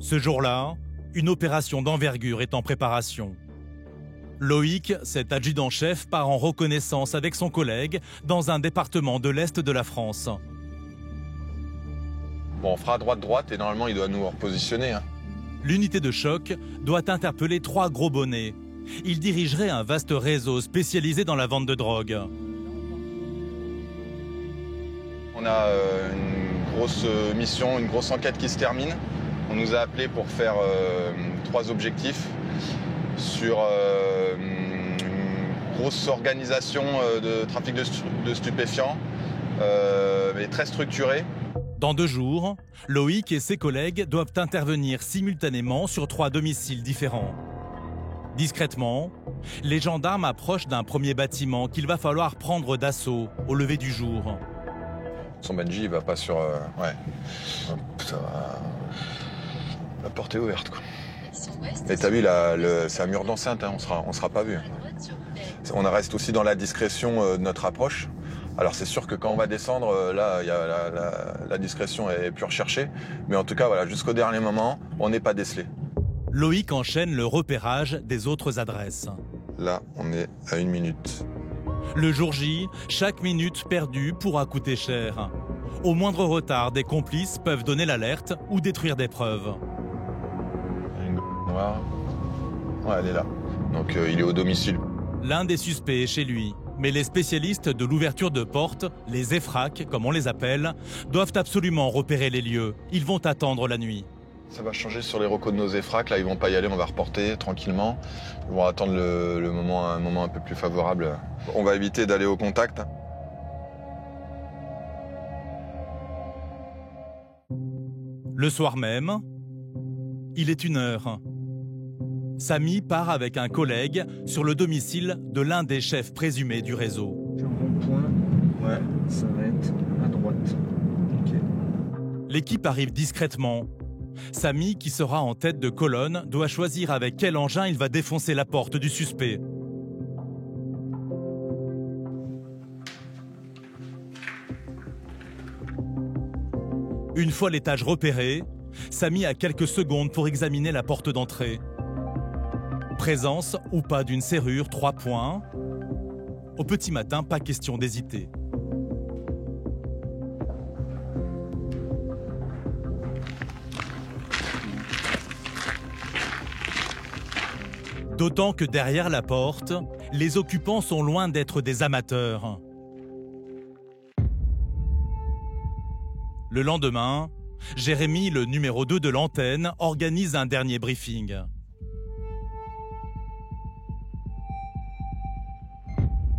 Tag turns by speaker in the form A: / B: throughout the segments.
A: Ce jour-là, une opération d'envergure est en préparation. Loïc, cet adjudant-chef, part en reconnaissance avec son collègue dans un département de l'Est de la France.
B: Bon, on fera droite-droite et normalement il doit nous repositionner.
A: L'unité de choc doit interpeller 3 gros bonnets. Ils dirigeraient un vaste réseau spécialisé dans la vente de drogue.
B: On a une grosse mission, une grosse enquête qui se termine. On nous a appelés pour faire 3 objectifs sur une grosse organisation de trafic de stupéfiants, mais très structurée.
A: Dans 2 jours, Loïc et ses collègues doivent intervenir simultanément sur 3 domiciles différents. Discrètement, les gendarmes approchent d'un premier bâtiment qu'il va falloir prendre d'assaut au lever du jour.
B: Son Benji, il va pas sur... ouais. Ça va... La porte est ouverte, quoi. Et t'as vu, c'est un mur d'enceinte, hein, on sera pas vu. On reste aussi dans la discrétion de notre approche. Alors c'est sûr que quand on va descendre, là, la discrétion est plus recherchée. Mais en tout cas, voilà, jusqu'au dernier moment, on n'est pas décelé.
A: Loïc enchaîne le repérage des autres adresses.
B: Là, on est à 1 minute.
A: Le jour J, chaque minute perdue pourra coûter cher. Au moindre retard, des complices peuvent donner l'alerte ou détruire des preuves.
B: Une noire. Ouais, elle est là. Donc il est au domicile.
A: L'un des suspects est chez lui. Mais les spécialistes de l'ouverture de portes, les EFRAC comme on les appelle, doivent absolument repérer les lieux. Ils vont attendre la nuit.
B: Ça va changer sur les recos de nos EFRAC. Là, ils vont pas y aller, on va reporter tranquillement. Ils vont attendre un moment un peu plus favorable. On va éviter d'aller au contact.
A: Le soir même, il est 1h. Samy part avec un collègue sur le domicile de l'un des chefs présumés du réseau.
C: Sur rond-point, ouais, ça va être à droite. Ok.
A: L'équipe arrive discrètement. Samy, qui sera en tête de colonne, doit choisir avec quel engin il va défoncer la porte du suspect. Une fois l'étage repéré, Samy a quelques secondes pour examiner la porte d'entrée. Présence ou pas d'une serrure 3 points. Au petit matin, pas question d'hésiter. D'autant que derrière la porte, les occupants sont loin d'être des amateurs. Le lendemain, Jérémy, le numéro 2 de l'antenne, organise un dernier briefing.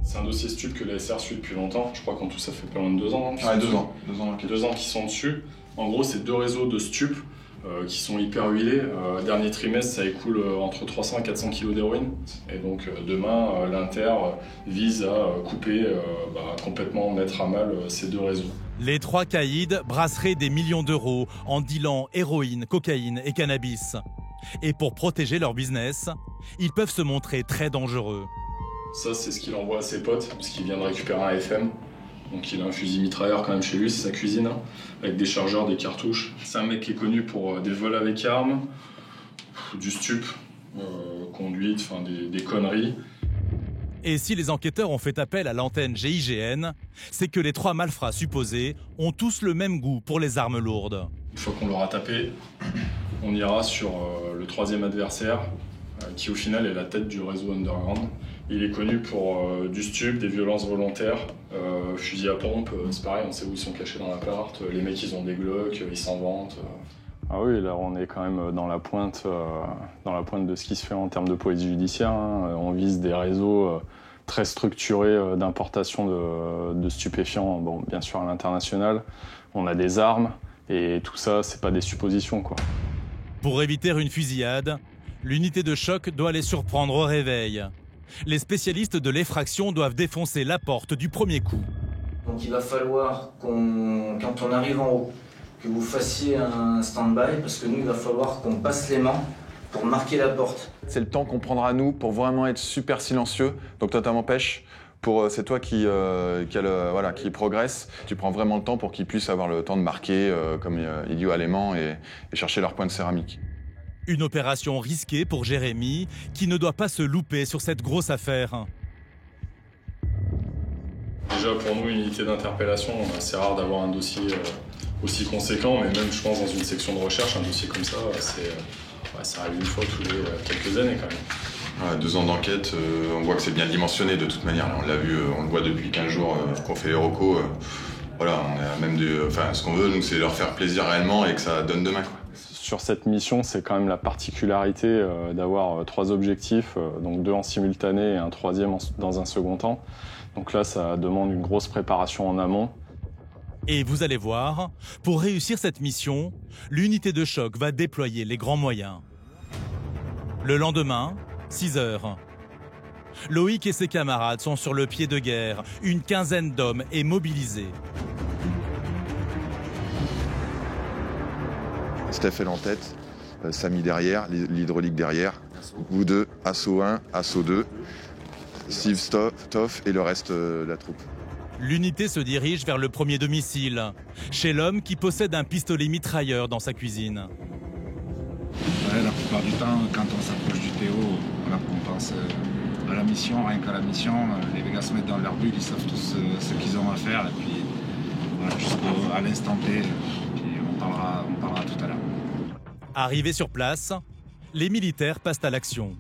D: C'est un dossier stup que la SR suit depuis longtemps. Je crois qu'en tout ça fait pas loin de 2 ans.
B: Ouais, 2 ans.
D: 2 ans qui sont dessus. En gros, c'est 2 réseaux de stup qui sont hyper huilés. Dernier trimestre, ça écoule entre 300 et 400 kg d'héroïne. Et donc demain, l'Inter vise à couper, complètement mettre à mal ces 2 réseaux.
A: Les 3 caïds brasseraient des millions d'euros en dealant héroïne, cocaïne et cannabis. Et pour protéger leur business, ils peuvent se montrer très dangereux.
D: Ça, c'est ce qu'il envoie à ses potes, parce qu'il vient de récupérer un FM. Donc il a un fusil mitrailleur quand même chez lui, c'est sa cuisine, hein, avec des chargeurs, des cartouches. C'est un mec qui est connu pour des vols avec armes, du stup, conduite, enfin des conneries.
A: Et si les enquêteurs ont fait appel à l'antenne GIGN, c'est que les 3 malfrats supposés ont tous le même goût pour les armes lourdes.
D: Une fois qu'on l'aura tapé, on ira sur le 3e adversaire, qui au final est la tête du réseau underground. Il est connu pour du stup, des violences volontaires, fusil à pompe, c'est pareil, on sait où ils sont cachés dans l'appart, les mecs ils ont des Glock, ils s'en vantent.
E: Ah oui, là on est quand même dans la pointe de ce qui se fait en termes de police judiciaire, hein. On vise des réseaux très structurés d'importation de stupéfiants, bon, bien sûr à l'international. On a des armes et tout ça, c'est pas des suppositions, quoi.
A: Pour éviter une fusillade, l'unité de choc doit les surprendre au réveil. Les spécialistes de l'effraction doivent défoncer la porte du premier coup.
C: Donc il va falloir quand on arrive en haut, que vous fassiez un stand-by, parce que nous, il va falloir qu'on passe les mains pour marquer la porte.
B: C'est le temps qu'on prendra nous pour vraiment être super silencieux. Donc toi, m'empêche. C'est toi qui progresse. Tu prends vraiment le temps pour qu'ils puissent avoir le temps de marquer comme idiot allemand et chercher leur point de céramique.
A: Une opération risquée pour Jérémy, qui ne doit pas se louper sur cette grosse affaire.
D: Déjà pour nous, une unité d'interpellation, c'est rare d'avoir un dossier aussi conséquent, mais même je pense dans une section de recherche, un dossier comme ça, ça arrive une fois tous les quelques années quand même.
B: Ouais, 2 ans d'enquête, on voit que c'est bien dimensionné de toute manière. Là, on l'a vu, on le voit depuis 15 jours qu'on fait les recos. Voilà, on a même ce qu'on veut, nous, c'est leur faire plaisir réellement et que ça donne demain, quoi.
E: Sur cette mission, c'est quand même la particularité d'avoir 3 objectifs, donc 2 en simultané et un 3e dans un second temps. Donc là, ça demande une grosse préparation en amont.
A: Et vous allez voir, pour réussir cette mission, l'unité de choc va déployer les grands moyens. Le lendemain, 6 heures. Loïc et ses camarades sont sur le pied de guerre. Une quinzaine d'hommes est mobilisée.
B: Steph est en tête, Samy derrière, l'hydraulique derrière. Vous deux, assaut 1, assaut 2. Steve, Toff et le reste de la troupe.
A: L'unité se dirige vers le premier domicile, chez l'homme qui possède un pistolet mitrailleur dans sa cuisine.
F: Ouais, la plupart du temps, quand on s'approche du Théo, voilà, on pense à la mission, rien qu'à la mission. Les gars se mettent dans leur bulle, ils savent tous ce qu'ils ont à faire. Et puis, voilà, jusqu'à l'instant T, puis on parlera tout à l'heure.
A: Arrivés sur place, les militaires passent à l'action.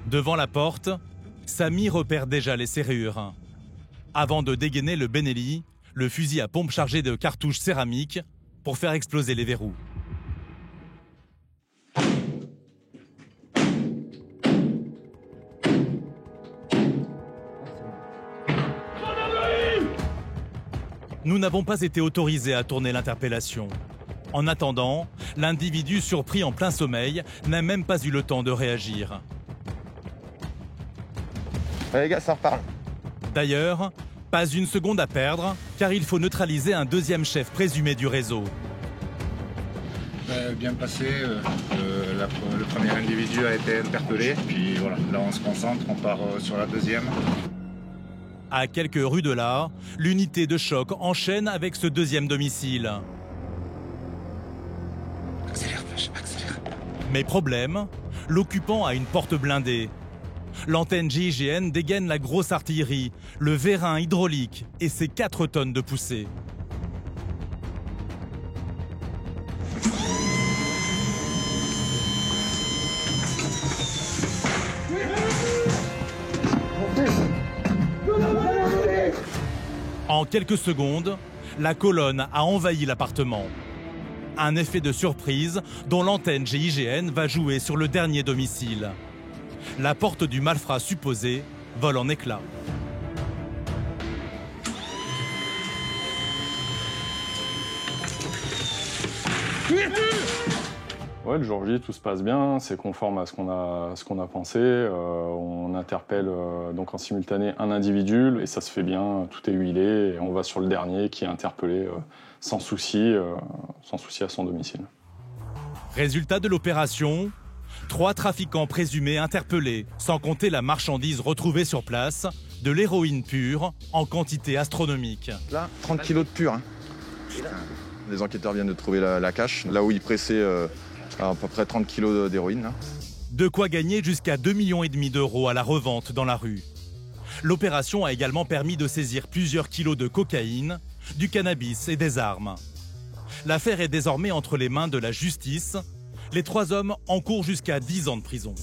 A: Devant la porte, Samy repère déjà les serrures. Avant de dégainer le Benelli, le fusil à pompe chargé de cartouches céramiques, pour faire exploser les verrous. Nous n'avons pas été autorisés à tourner l'interpellation. En attendant, l'individu surpris en plein sommeil n'a même pas eu le temps de réagir.
B: Ouais, les gars, ça reparle.
A: D'ailleurs, pas une seconde à perdre, car il faut neutraliser un 2e chef présumé du réseau.
F: Bien passé, le premier individu a été interpellé, puis voilà, là on se concentre, on part sur la 2e.
A: À quelques rues de là, l'unité de choc enchaîne avec ce 2e domicile.
F: Accélère, accélère.
A: Mais problème, l'occupant a une porte blindée. L'antenne GIGN dégaine la grosse artillerie, le vérin hydraulique et ses 4 tonnes de poussée. En quelques secondes, la colonne a envahi l'appartement. Un effet de surprise dont l'antenne GIGN va jouer sur le dernier domicile. La porte du malfrat supposé vole en éclats.
E: Ouais, le jour J, tout se passe bien, c'est conforme à ce qu'on a pensé. On interpelle donc en simultané un individu et ça se fait bien, tout est huilé et on va sur le dernier qui est interpellé sans souci à son domicile.
A: Résultat de l'opération, 3 trafiquants présumés interpellés, sans compter la marchandise retrouvée sur place, de l'héroïne pure en quantité astronomique.
B: Là, 30 kilos de pur. Hein. Les enquêteurs viennent de trouver la cache, là où ils pressaient à peu près 30 kilos d'héroïne. Là.
A: De quoi gagner jusqu'à 2,5 millions d'euros à la revente dans la rue. L'opération a également permis de saisir plusieurs kilos de cocaïne, du cannabis et des armes. L'affaire est désormais entre les mains de la justice. Les 3 hommes encourent jusqu'à 10 ans de prison.